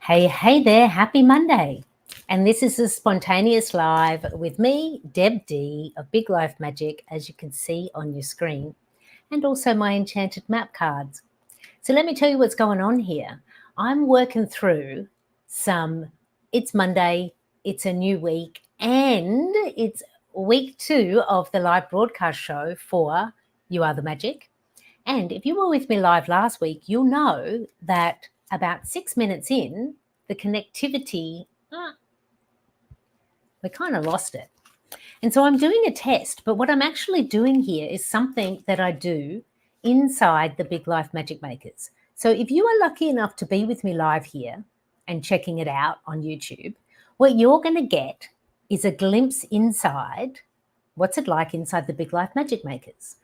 Hey there, happy Monday. And this is a spontaneous live with me, Deb D of Big Life Magic, as you can see on your screen, and also my Enchanted Map cards. So let me tell you what's going on here. I'm working through it's Monday, it's a new week, and it's week 2 of the live broadcast show for You Are the Magic. And if you were with me live last week, you'll know that about 6 minutes in, the connectivity, we kind of lost it. And so I'm doing a test, but what I'm actually doing here is something that I do inside the Big Life Magic Makers. So if you are lucky enough to be with me live here and checking it out on YouTube, what you're going to get is a glimpse inside what's it like inside the Big Life Magic Makers.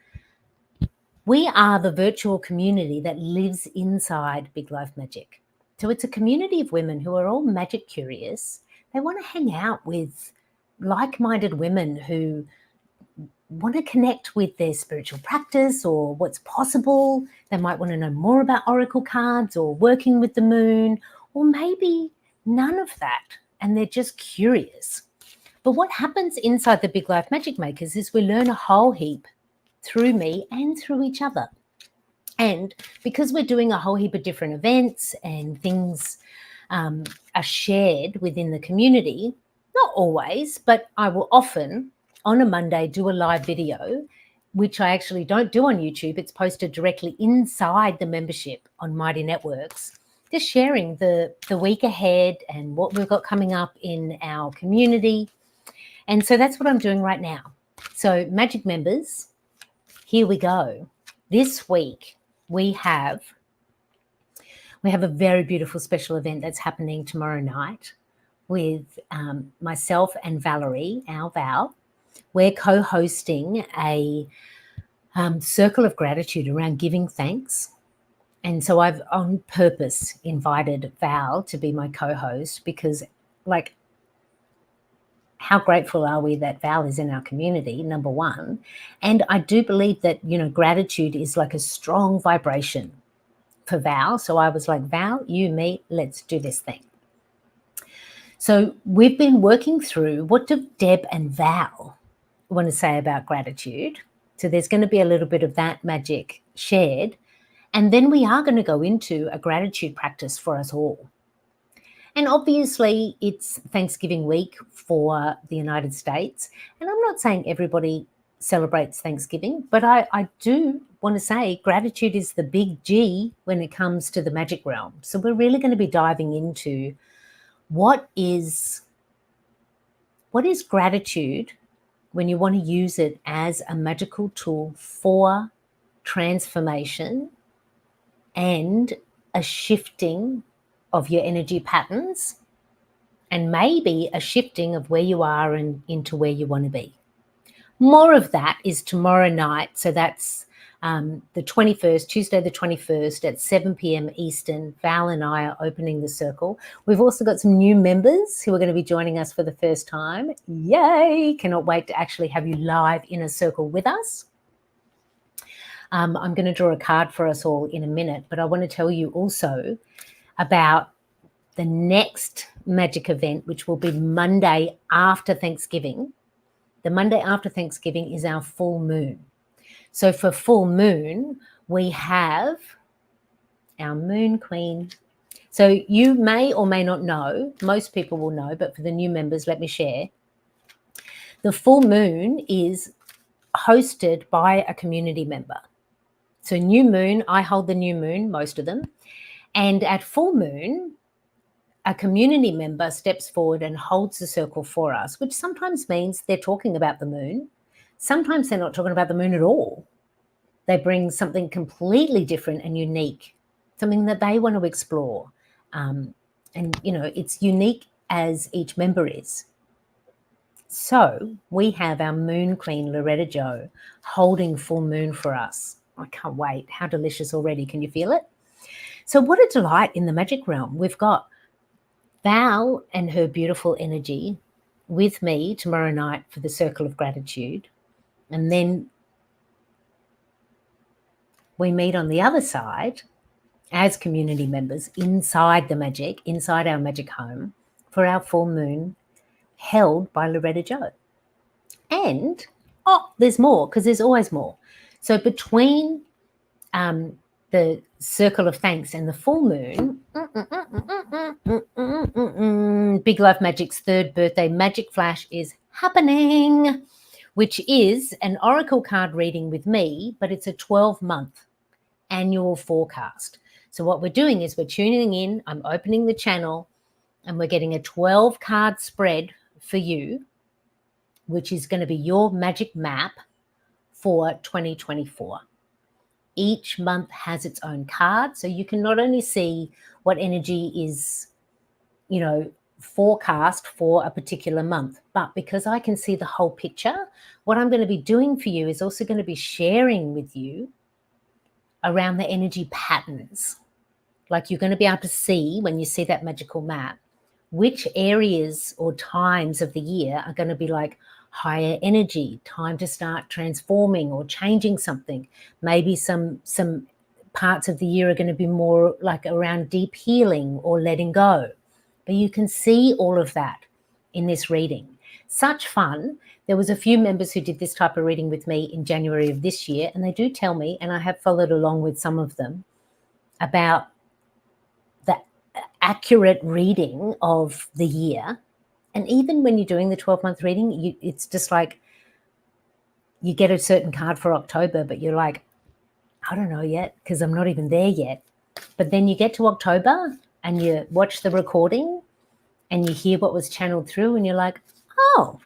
We are the virtual community that lives inside Big Life Magic. So it's a community of women who are all magic curious. They want to hang out with like-minded women who want to connect with their spiritual practice or what's possible. They might want to know more about oracle cards or working with the moon, or maybe none of that, and they're just curious. But what happens inside the Big Life Magic Makers is we learn a whole heap through me and through each other. And because we're doing a whole heap of different events and things are shared within the community, not always, but I will often on a Monday do a live video, which I actually don't do on YouTube. It's posted directly inside the membership on Mighty Networks, just sharing the week ahead and what we've got coming up in our community. And so that's what I'm doing right now. So Magic members, here we go. This week we have a very beautiful special event that's happening tomorrow night with myself and Valerie, our Val. We're co-hosting a circle of gratitude around giving thanks. And so I've on purpose invited Val to be my co-host because, like, how grateful are we that Val is in our community, number one. And I do believe that, gratitude is like a strong vibration for Val. So I was like, Val, you, me, let's do this thing. So we've been working through what do Deb and Val want to say about gratitude. So there's going to be a little bit of that magic shared. And then we are going to go into a gratitude practice for us all. And obviously, it's Thanksgiving week for the United States. And I'm not saying everybody celebrates Thanksgiving, but I do want to say gratitude is the big G when it comes to the magic realm. So we're really going to be diving into what is gratitude when you want to use it as a magical tool for transformation and a shifting of your energy patterns, and maybe a shifting of where you are and into where you want to be. More of that is tomorrow night. So that's the 21st, Tuesday the 21st at 7 p.m. Eastern. Val and I are opening the circle. We've also got some new members who are going to be joining us for the first time. Yay! Cannot wait to actually have you live in a circle with us. I'm going to draw a card for us all in a minute, but I want to tell you also about the next magic event, which will be Monday after Thanksgiving. The Monday after Thanksgiving is our full moon. So for full moon, we have our moon queen. So you may or may not know, most people will know, but for the new members, let me share. The full moon is hosted by a community member. So new moon, I hold the new moon, most of them. And at full moon, a community member steps forward and holds the circle for us, which sometimes means they're talking about the moon. Sometimes they're not talking about the moon at all. They bring something completely different and unique, something that they want to explore. And, it's unique as each member is. So we have our moon queen, Loretta Jo, holding full moon for us. I can't wait. How delicious already. Can you feel it? So what a delight in the magic realm. We've got Val and her beautiful energy with me tomorrow night for the Circle of Gratitude. And then we meet on the other side as community members inside inside our magic home for our full moon held by Loretta Jo. And, there's more, because there's always more. So between the circle of thanks and the full moon, Big Life Magic's 3rd birthday magic flash is happening, which is an oracle card reading with me, but it's a 12-month annual forecast. So what we're doing is we're tuning in, I'm opening the channel, and we're getting a 12-card spread for you, which is going to be your magic map for 2024. Each month has its own card, so you can not only see what energy is, forecast for a particular month, but because I can see the whole picture, what I'm going to be doing for you is also going to be sharing with you around the energy patterns. Like, you're going to be able to see, when you see that magical map, which areas or times of the year are going to be like higher energy, time to start transforming or changing something. Maybe some parts of the year are going to be more like around deep healing or letting go. But you can see all of that in this reading. Such fun. There was a few members who did this type of reading with me in January of this year, and they do tell me, and I have followed along with some of them, about the accurate reading of the year. And even when you're doing the 12-month reading, it's just like you get a certain card for October, but you're like, I don't know yet, because I'm not even there yet. But then you get to October and you watch the recording and you hear what was channeled through, and you're like, oh,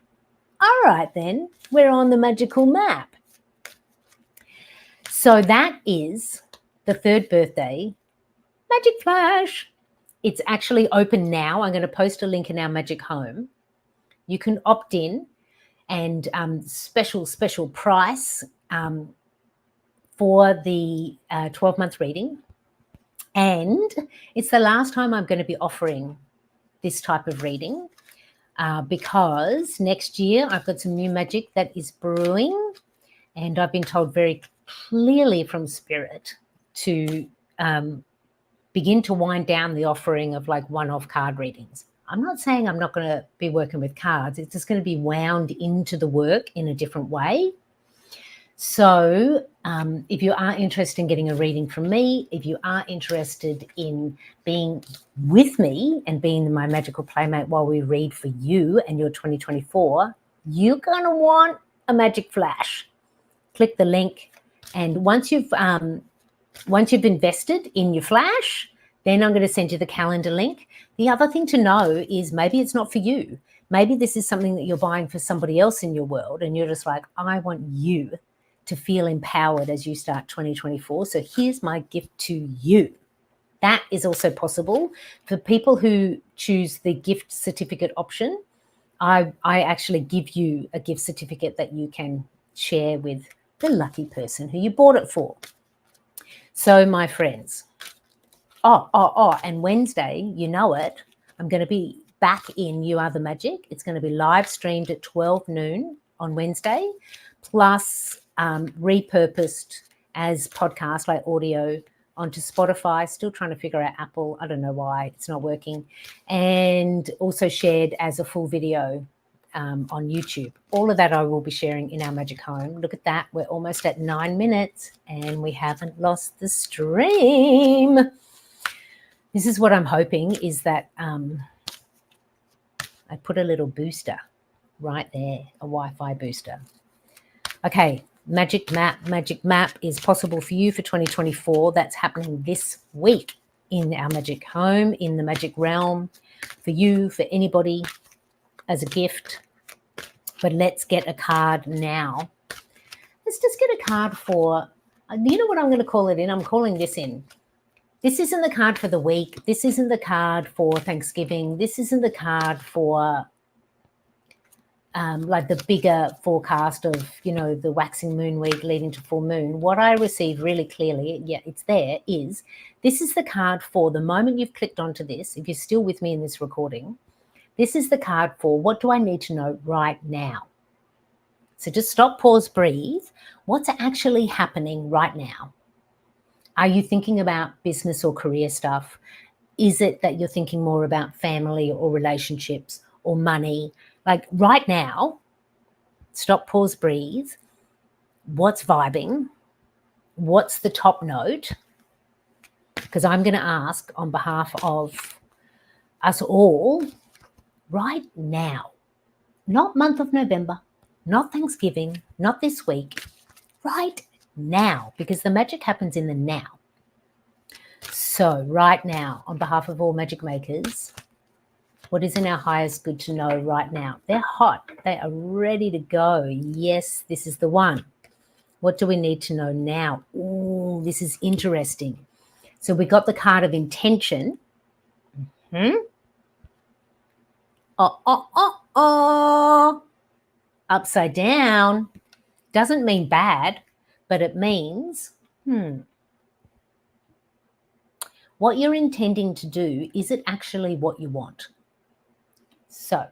all right then, we're on the magical map. So that is the 3rd birthday Magic Flash. It's actually open now. I'm going to post a link in our Magic Home. You can opt in, and special price for the 12-month reading. And it's the last time I'm going to be offering this type of reading, because next year I've got some new magic that is brewing, and I've been told very clearly from Spirit to begin to wind down the offering of like one-off card readings. I'm not saying I'm not going to be working with cards. It's just going to be wound into the work in a different way. So if you are interested in getting a reading from me, if you are interested in being with me and being my magical playmate while we read for you and your 2024, you're going to want a magic flash. Click the link, and once you've invested in your flash, then I'm going to send you the calendar link. The other thing to know is maybe it's not for you. Maybe this is something that you're buying for somebody else in your world, and you're just like, I want you to feel empowered as you start 2024. So here's my gift to you. That is also possible. For people who choose the gift certificate option, I actually give you a gift certificate that you can share with the lucky person who you bought it for. So my friends, and Wednesday, you know it, I'm going to be back in You Are the Magic. It's going to be live streamed at 12 noon on Wednesday, plus repurposed as podcast, like audio, onto Spotify. Still trying to figure out Apple. I don't know why it's not working. And also shared as a full video on YouTube. All of that I will be sharing in our Magic Home. Look at that. We're almost at 9 minutes and we haven't lost the stream. This is what I'm hoping, is that I put a little booster right there, a Wi-Fi booster. Okay, Magic Map is possible for you for 2024. That's happening this week in our Magic Home, in the Magic Realm, for you, for anybody, as a gift. But let's get a card now. Let's just get a card for, you know what I'm going to call it in? I'm calling this in. This isn't the card for the week. This isn't the card for Thanksgiving. This isn't the card for like the bigger forecast of, the waxing moon week leading to full moon. What I received really clearly, it's there, is this is the card for the moment you've clicked onto this. If you're still with me in this recording, this is the card for what do I need to know right now? So just stop, pause, breathe. What's actually happening right now? Are you thinking about business or career stuff? Is it that you're thinking more about family or relationships or money? Like right now, stop, pause, breathe. What's vibing? What's the top note? Because I'm going to ask on behalf of us all right now, not month of November, not Thanksgiving, not this week, right now, because the magic happens in the now. So right now, on behalf of all magic makers, what is in our highest good to know right now? They're hot. They are ready to go. Yes, this is the one. What do we need to know now? Ooh, this is interesting. So we got the card of intention. Upside down. Doesn't mean bad, but it means, what you're intending to do, is it actually what you want? So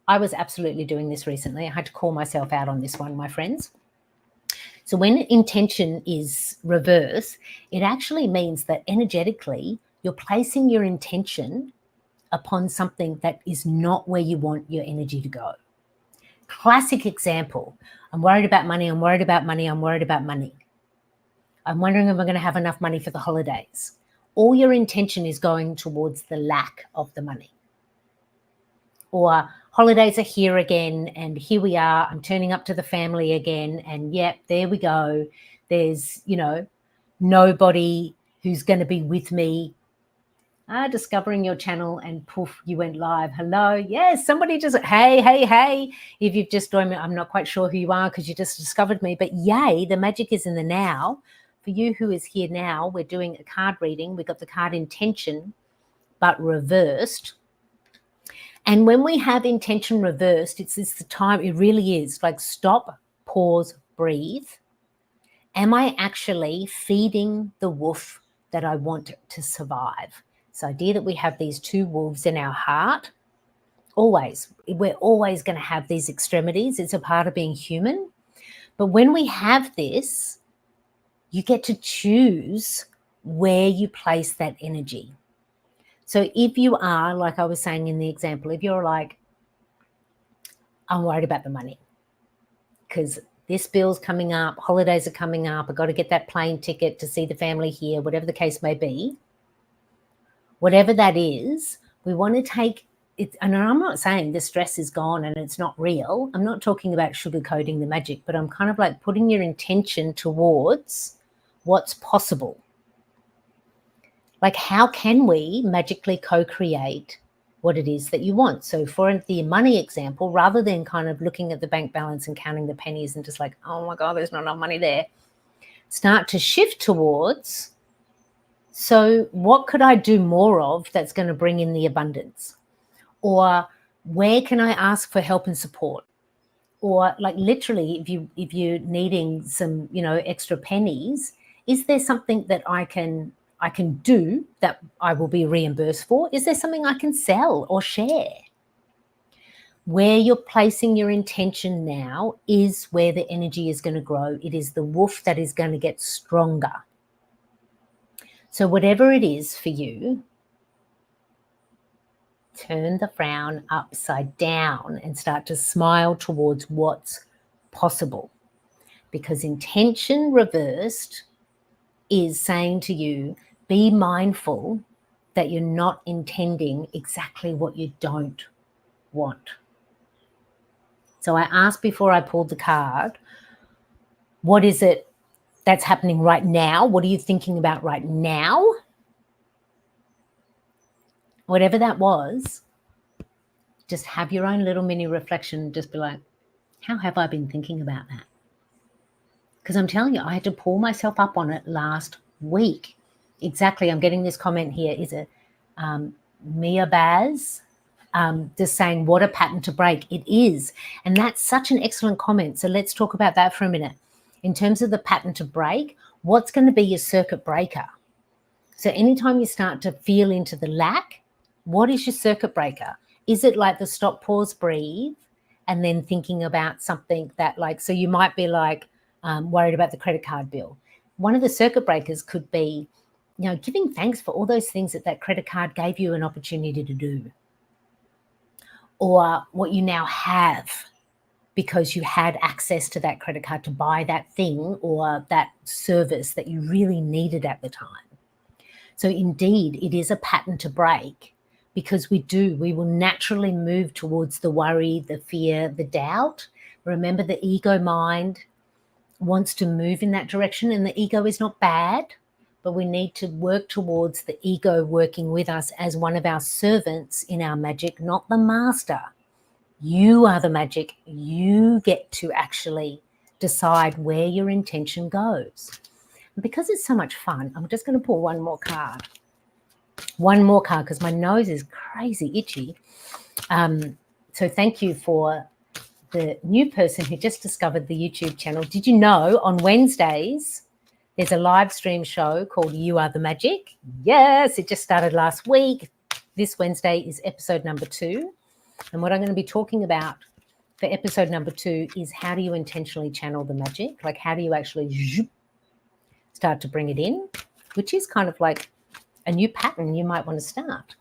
I was absolutely doing this recently. I had to call myself out on this one, my friends. So when intention is reverse, it actually means that energetically you're placing your intention upon something that is not where you want your energy to go. Classic example. I'm worried about money. I'm worried about money. I'm worried about money. I'm wondering if I'm going to have enough money for the holidays. All your intention is going towards the lack of the money. Or holidays are here again, and here we are. I'm turning up to the family again, and yep, there we go. There's, nobody who's going to be with me. Discovering your channel, and poof, you went live. Hello. Yes, somebody just, hey. If you've just joined me, I'm not quite sure who you are because you just discovered me, but yay, the magic is in the now. For you who is here now, we're doing a card reading. We've got the card intention, but reversed. And when we have intention reversed, it's the time, it really is like stop, pause, breathe. Am I actually feeding the wolf that I want to survive? This idea that we have these two wolves in our heart, we're always going to have these extremities. It's a part of being human. But when we have this, you get to choose where you place that energy. So if you are, like I was saying in the example, if you're like, I'm worried about the money because this bill's coming up, holidays are coming up, I've got to get that plane ticket to see the family here, whatever the case may be, whatever that is, we want to take it. And I'm not saying the stress is gone and it's not real. I'm not talking about sugarcoating the magic, but I'm kind of like putting your intention towards what's possible. Like, how can we magically co-create what it is that you want? So for the money example, rather than kind of looking at the bank balance and counting the pennies and just like, oh my God, there's not enough money there, start to shift towards, so what could I do more of that's going to bring in the abundance? Or where can I ask for help and support? Or like literally, if you're needing some, extra pennies, is there something that I can do that I will be reimbursed for? Is there something I can sell or share? Where you're placing your intention now is where the energy is going to grow. It is the wolf that is going to get stronger. So whatever it is for you, turn the frown upside down and start to smile towards what's possible. Because intention reversed is saying to you, be mindful that you're not intending exactly what you don't want. So I asked before I pulled the card, what is it that's happening right now? What are you thinking about right now? Whatever that was, just have your own little mini reflection. Just be like, how have I been thinking about that? Because I'm telling you, I had to pull myself up on it last week. Exactly. I'm getting this comment here. Is it Mia Baz? Just saying, what a pattern to break. It is. And that's such an excellent comment. So let's talk about that for a minute. In terms of the pattern to break, what's going to be your circuit breaker? So anytime you start to feel into the lack, what is your circuit breaker? Is it like the stop, pause, breathe, and then thinking about something that like, so you might be like worried about the credit card bill. one of the circuit breakers could be, giving thanks for all those things that credit card gave you an opportunity to do, or what you now have because you had access to that credit card to buy that thing or that service that you really needed at the time. So indeed, it is a pattern to break, because we will naturally move towards the worry, the fear, the doubt. Remember, the ego mind wants to move in that direction, and the ego is not bad, but we need to work towards the ego working with us as one of our servants in our magic, not the master. You are the magic. You get to actually decide where your intention goes. And because it's so much fun, I'm just going to pull one more card. One more card, because my nose is crazy itchy. So thank you for the new person who just discovered the YouTube channel. Did you know on Wednesdays there's a live stream show called You Are the Magic? Yes, it just started last week. This Wednesday is episode number 2. And what I'm going to be talking about for episode number 2 is how do you intentionally channel the magic? Like, how do you actually start to bring it in, which is kind of like a new pattern you might want to start.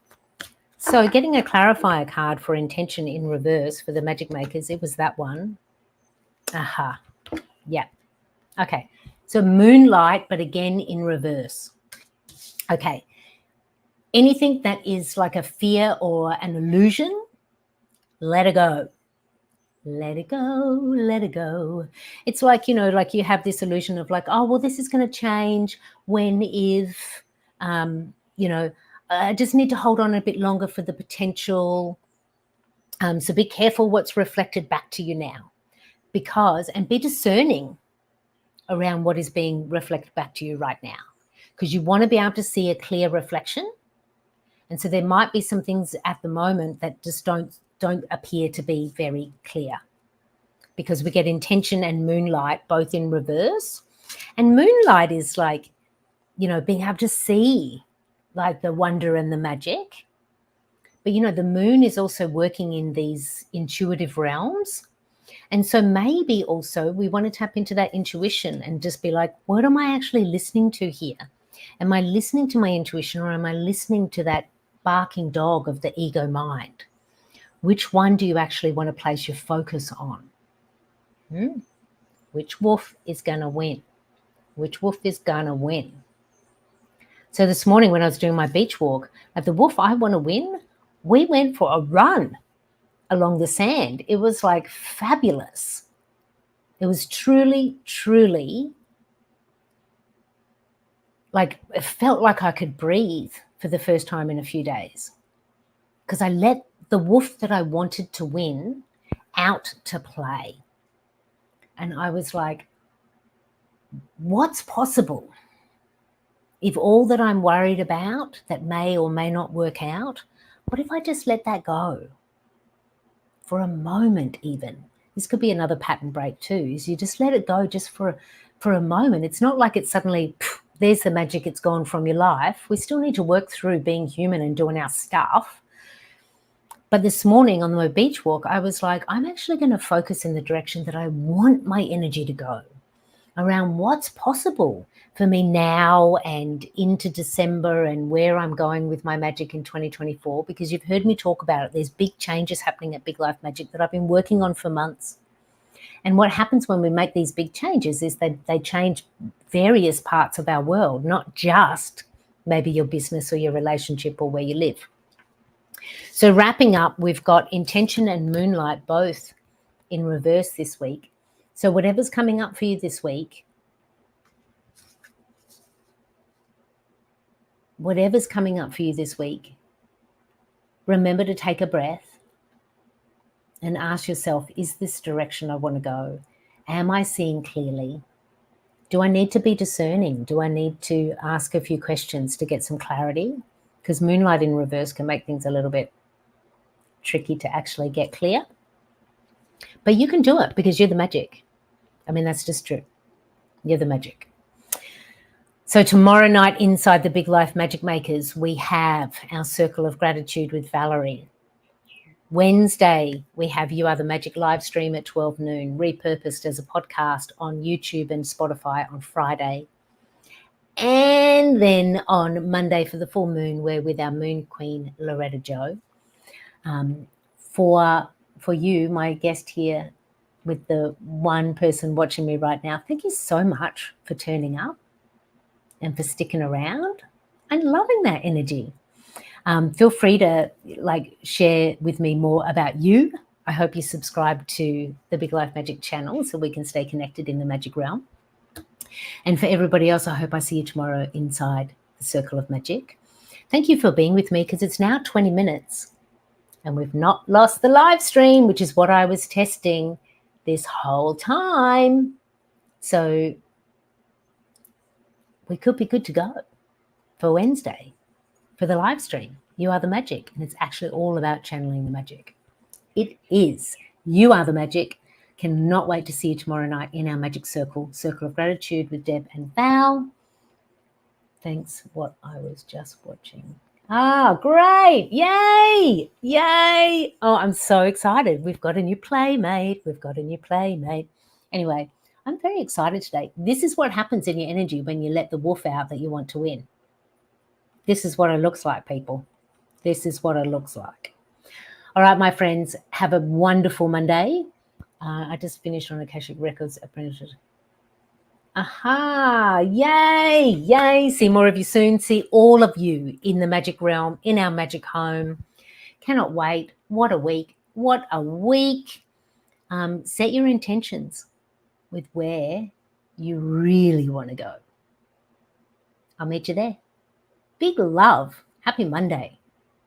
So getting a clarifier card for intention in reverse for the magic makers, it was that one. Aha. Yeah. Okay. So moonlight, but again in reverse. Okay. Anything that is like a fear or an illusion, let it go. Let it go, let it go. It's like, like you have this illusion of like, oh, well, this is going to change when, if, I just need to hold on a bit longer for the potential. So be careful what's reflected back to you now, and be discerning around what is being reflected back to you right now, because you want to be able to see a clear reflection. And so there might be some things at the moment that just don't appear to be very clear, because we get intention and moonlight both in reverse. And moonlight is like, being able to see like the wonder and the magic. But, the moon is also working in these intuitive realms. And so maybe also we want to tap into that intuition and just be like, what am I actually listening to here? Am I listening to my intuition, or am I listening to that barking dog of the ego mind? Which one do you actually want to place your focus on? Which wolf is going to win? Which wolf is going to win? So this morning when I was doing my beach walk, like the wolf I want to win, we went for a run along the sand. It was like fabulous. It was truly, truly like, it felt like I could breathe for the first time in a few days, because I let the wolf that I wanted to win out to play. And I was like, what's possible if all that I'm worried about that may or may not work out, what if I just let that go for a moment even? This could be another pattern break too, is you just let it go just for a moment. It's not like it's suddenly, there's the magic, it's gone from your life. We still need to work through being human and doing our stuff. But this morning on my beach walk, I was like, I'm actually going to focus in the direction that I want my energy to go, around what's possible for me now and into December, and where I'm going with my magic in 2024, because you've heard me talk about it. There's big changes happening at Big Life Magic that I've been working on for months. And what happens when we make these big changes is that they change various parts of our world, not just maybe your business or your relationship or where you live. So wrapping up, we've got intention and moonlight both in reverse this week. So whatever's coming up for you this week, remember to take a breath and ask yourself, is this direction I want to go? Am I seeing clearly? Do I need to be discerning? Do I need to ask a few questions to get some clarity? Because moonlight in reverse can make things a little bit tricky to actually get clear. But you can do it because you're the magic. I mean, that's just true. You're the magic. So tomorrow night inside the Big Life Magic Makers, we have our Circle of Gratitude with Valerie. Wednesday, we have You Are the Magic live stream at 12 noon, repurposed as a podcast on YouTube and Spotify on Friday. And then on Monday for the full moon, we're with our moon queen, Loretta Jo. For you, my guest here, with the one person watching me right now, thank you so much for turning up and for sticking around and loving that energy. Feel free to share with me more about you. I hope you subscribe to the Big Life Magic channel so we can stay connected in the magic realm. And for everybody else, I hope I see you tomorrow inside the Circle of Magic. Thank you for being with me, because it's now 20 minutes and we've not lost the live stream, which is what I was testing this whole time. So we could be good to go for Wednesday for the live stream. You Are the Magic. And it's actually all about channeling the magic. It is. You Are the Magic. Cannot wait to see you tomorrow night in our magic circle of gratitude with Deb and Val. Thanks. What I was just watching. Ah, great. Yay. Yay. Oh, I'm so excited. We've got a new playmate. Anyway, I'm very excited today. This is what happens in your energy when you let the wolf out that you want to win. This is what it looks like, people. This is what it looks like. All right, my friends, have a wonderful Monday. I just finished on Akashic Records Apprenticeship. Aha, yay, yay. See more of you soon. See all of you in the magic realm, in our magic home. Cannot wait. What a week. What a week. Set your intentions with where you really want to go. I'll meet you there. Big love. Happy Monday.